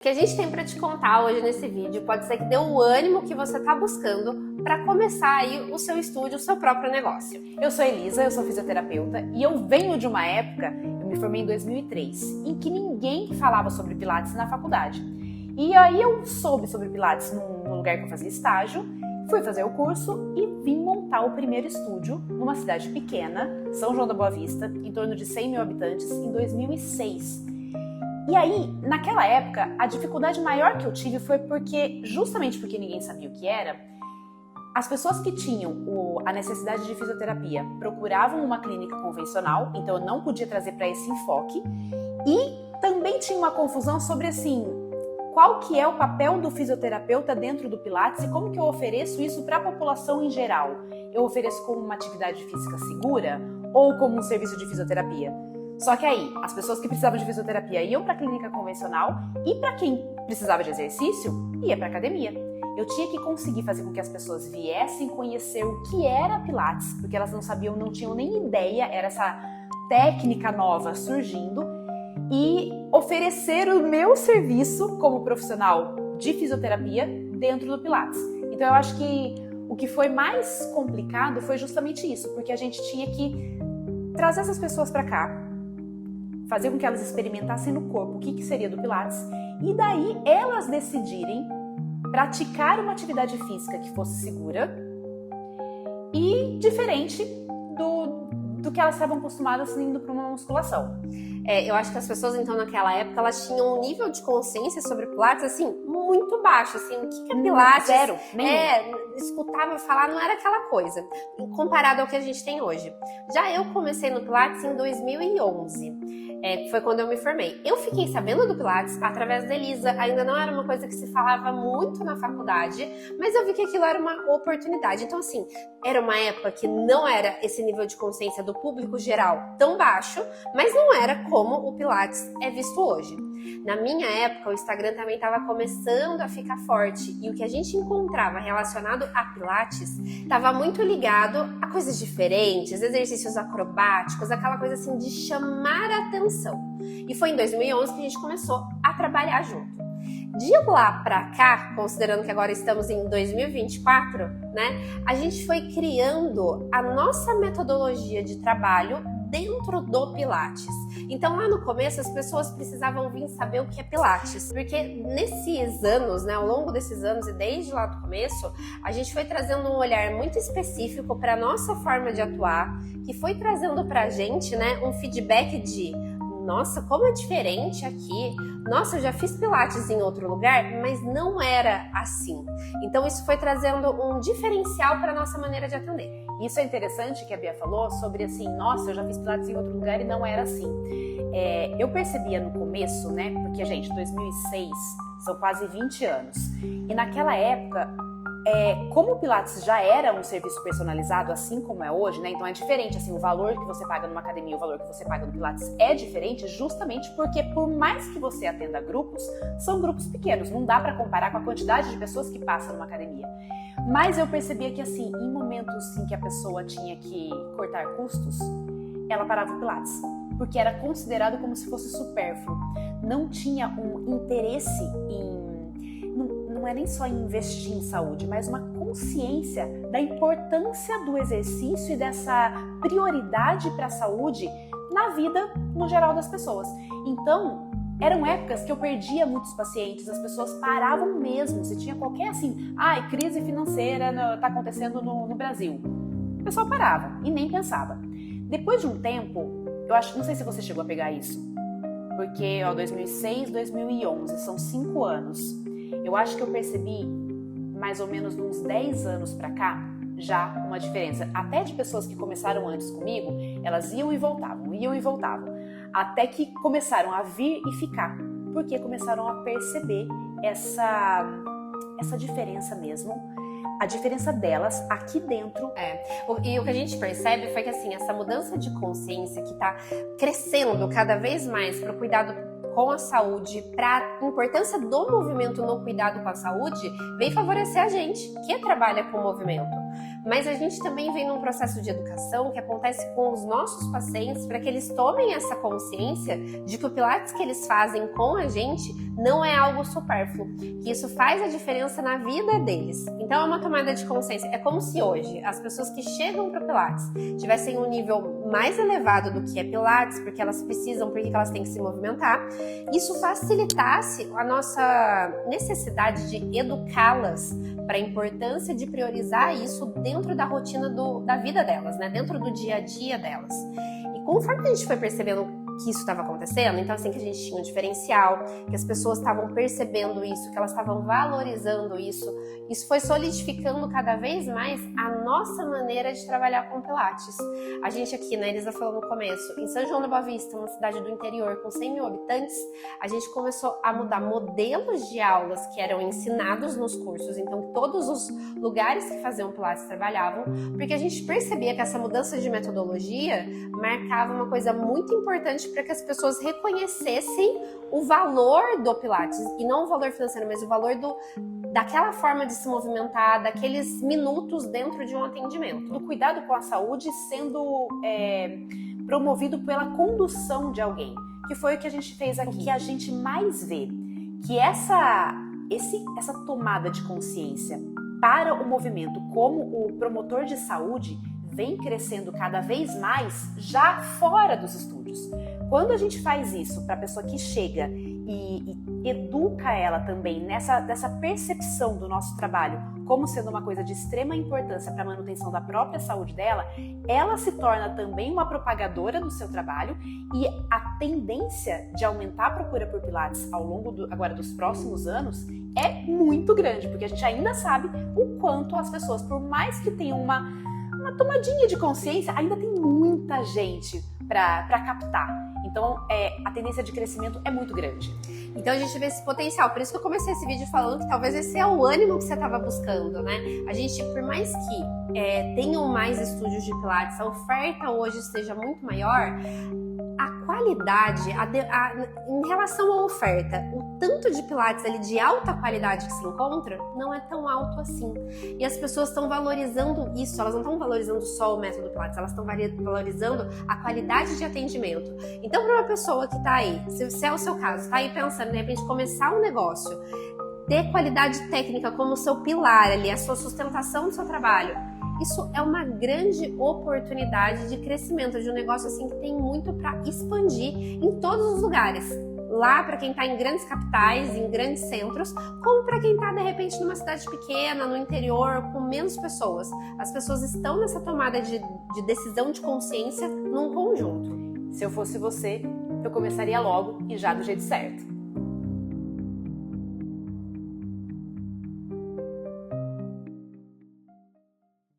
O que a gente tem para te contar hoje nesse vídeo pode ser que dê o ânimo que você está buscando para começar aí o seu estúdio, o seu próprio negócio. Eu sou Elisa, eu sou fisioterapeuta e eu venho de uma época, eu me formei em 2003, em que ninguém falava sobre Pilates na faculdade. E aí eu soube sobre Pilates no lugar que eu fazia estágio, fui fazer o curso e vim montar o primeiro estúdio numa cidade pequena, São João da Boa Vista, em torno de 100 mil habitantes, em 2006. E aí, naquela época, a dificuldade maior que eu tive foi justamente porque ninguém sabia o que era, as pessoas que tinham a necessidade de fisioterapia procuravam uma clínica convencional, então eu não podia trazer para esse enfoque, e também tinha uma confusão sobre assim, qual que é o papel do fisioterapeuta dentro do Pilates e como que eu ofereço isso para a população em geral. Eu ofereço como uma atividade física segura ou como um serviço de fisioterapia? Só que aí, as pessoas que precisavam de fisioterapia iam para a clínica convencional e para quem precisava de exercício, ia para a academia. Eu tinha que conseguir fazer com que as pessoas viessem conhecer o que era Pilates, porque elas não sabiam, não tinham nem ideia, era essa técnica nova surgindo, e oferecer o meu serviço como profissional de fisioterapia dentro do Pilates. Então eu acho que o que foi mais complicado foi justamente isso, porque a gente tinha que trazer essas pessoas para cá, fazer com que elas experimentassem no corpo o que seria do Pilates e daí elas decidirem praticar uma atividade física que fosse segura e diferente do que elas estavam acostumadas indo para uma musculação. Eu acho que as pessoas, então, naquela época, elas tinham um nível de consciência sobre Pilates, assim, muito baixo, assim, o que é Pilates? Zero, nenhum. Escutava falar, não era aquela coisa, comparado ao que a gente tem hoje. Já eu comecei no Pilates em 2011. Foi quando eu me formei. Eu fiquei sabendo do Pilates através da Elisa, ainda não era uma coisa que se falava muito na faculdade, mas eu vi que aquilo era uma oportunidade. Então, assim, era uma época que não era esse nível de consciência do público geral tão baixo, mas não era como o Pilates é visto hoje. Na minha época, o Instagram também estava começando a ficar forte e o que a gente encontrava relacionado a Pilates estava muito ligado a coisas diferentes, exercícios acrobáticos, aquela coisa assim de chamar a atenção. E foi em 2011 que a gente começou a trabalhar junto. De lá pra cá, considerando que agora estamos em 2024, né, a gente foi criando a nossa metodologia de trabalho dentro do Pilates. Então lá no começo as pessoas precisavam vir saber o que é Pilates, porque nesses anos, né, ao longo desses anos e desde lá do começo, a gente foi trazendo um olhar muito específico para nossa forma de atuar, que foi trazendo pra gente, né, um feedback de nossa, como é diferente aqui. Nossa, eu já fiz Pilates em outro lugar, mas não era assim. Então isso foi trazendo um diferencial para a nossa maneira de atender. Isso é interessante que a Bia falou sobre assim, nossa, eu já fiz Pilates em outro lugar e não era assim. Eu percebia no começo, né, porque gente, 2006 são quase 20 anos. E naquela época, como o Pilates já era um serviço personalizado, assim como é hoje, né? Então é diferente, assim, o valor que você paga numa academia e o valor que você paga no Pilates é diferente justamente porque por mais que você atenda grupos, são grupos pequenos, não dá para comparar com a quantidade de pessoas que passam numa academia. Mas eu percebia que, assim, em momentos em que a pessoa tinha que cortar custos, ela parava o Pilates, porque era considerado como se fosse supérfluo. Não tinha um interesse não é nem só em investir em saúde, mas uma consciência da importância do exercício e dessa prioridade para a saúde na vida no geral das pessoas. Então, eram épocas que eu perdia muitos pacientes, as pessoas paravam mesmo, se tinha qualquer assim, crise financeira está acontecendo no Brasil. O pessoal parava e nem pensava. Depois de um tempo, não sei se você chegou a pegar isso, porque 2006, 2011, são 5 anos. Eu acho que eu percebi, mais ou menos uns 10 anos pra cá, já uma diferença. Até de pessoas que começaram antes comigo, elas iam e voltavam, até que começaram a vir e ficar, porque começaram a perceber essa diferença mesmo, a diferença delas aqui dentro. E o que a gente percebe foi que assim, essa mudança de consciência que tá crescendo cada vez mais para o cuidado com a saúde, para a importância do movimento no cuidado com a saúde, vem favorecer a gente que trabalha com o movimento. mas a gente também vem num processo de educação que acontece com os nossos pacientes para que eles tomem essa consciência de que o Pilates que eles fazem com a gente não é algo supérfluo, que isso faz a diferença na vida deles. Então é uma tomada de consciência. É como se hoje as pessoas que chegam para o Pilates tivessem um nível mais elevado do que é Pilates, porque elas precisam, porque elas têm que se movimentar. Isso facilitasse a nossa necessidade de educá-las para a importância de priorizar isso dentro da rotina da vida delas, né? Dentro do dia a dia delas. E conforme a gente foi percebendo que isso estava acontecendo, então assim, que a gente tinha um diferencial, que as pessoas estavam percebendo isso, que elas estavam valorizando isso foi solidificando cada vez mais a nossa maneira de trabalhar com Pilates. A gente aqui, né, Elisa falou no começo, em São João da Boa Vista, uma cidade do interior com 100 mil habitantes, a gente começou a mudar modelos de aulas que eram ensinados nos cursos, então todos os lugares que faziam Pilates trabalhavam, porque a gente percebia que essa mudança de metodologia marcava uma coisa muito importante para que as pessoas reconhecessem o valor do Pilates, e não o valor financeiro, mas o valor daquela forma de se movimentar, daqueles minutos dentro de um atendimento. Do cuidado com a saúde sendo promovido pela condução de alguém, que foi o que a gente fez aqui, que a gente mais vê, que essa tomada de consciência para o movimento como o promotor de saúde vem crescendo cada vez mais já fora dos estúdios. Quando a gente faz isso para a pessoa que chega e educa ela também dessa percepção do nosso trabalho como sendo uma coisa de extrema importância para a manutenção da própria saúde dela, ela se torna também uma propagadora do seu trabalho, e a tendência de aumentar a procura por Pilates ao longo agora dos próximos anos é muito grande, porque a gente ainda sabe o quanto as pessoas, por mais que tenham uma tomadinha de consciência, ainda tem muita gente para captar. Então, a tendência de crescimento é muito grande. Então a gente vê esse potencial. Por isso que eu comecei esse vídeo falando que talvez esse é o ânimo que você estava buscando, né? A gente, por mais que tenham mais estúdios de Pilates, a oferta hoje esteja muito maior, a qualidade, em relação à oferta, o tanto de Pilates ali de alta qualidade que se encontra, não é tão alto assim. E as pessoas estão valorizando isso, elas não estão valorizando só o método Pilates, elas estão valorizando a qualidade de atendimento. Então, para uma pessoa que está aí, se é o seu caso, está aí pensando, de repente, começar um negócio, ter qualidade técnica como seu pilar ali, a sua sustentação do seu trabalho, isso é uma grande oportunidade de crescimento de um negócio assim que tem muito para expandir em todos os lugares. Lá para quem está em grandes capitais, em grandes centros, como para quem está de repente numa cidade pequena, no interior, com menos pessoas. As pessoas estão nessa tomada de decisão de consciência num conjunto. Se eu fosse você, eu começaria logo e já do jeito certo.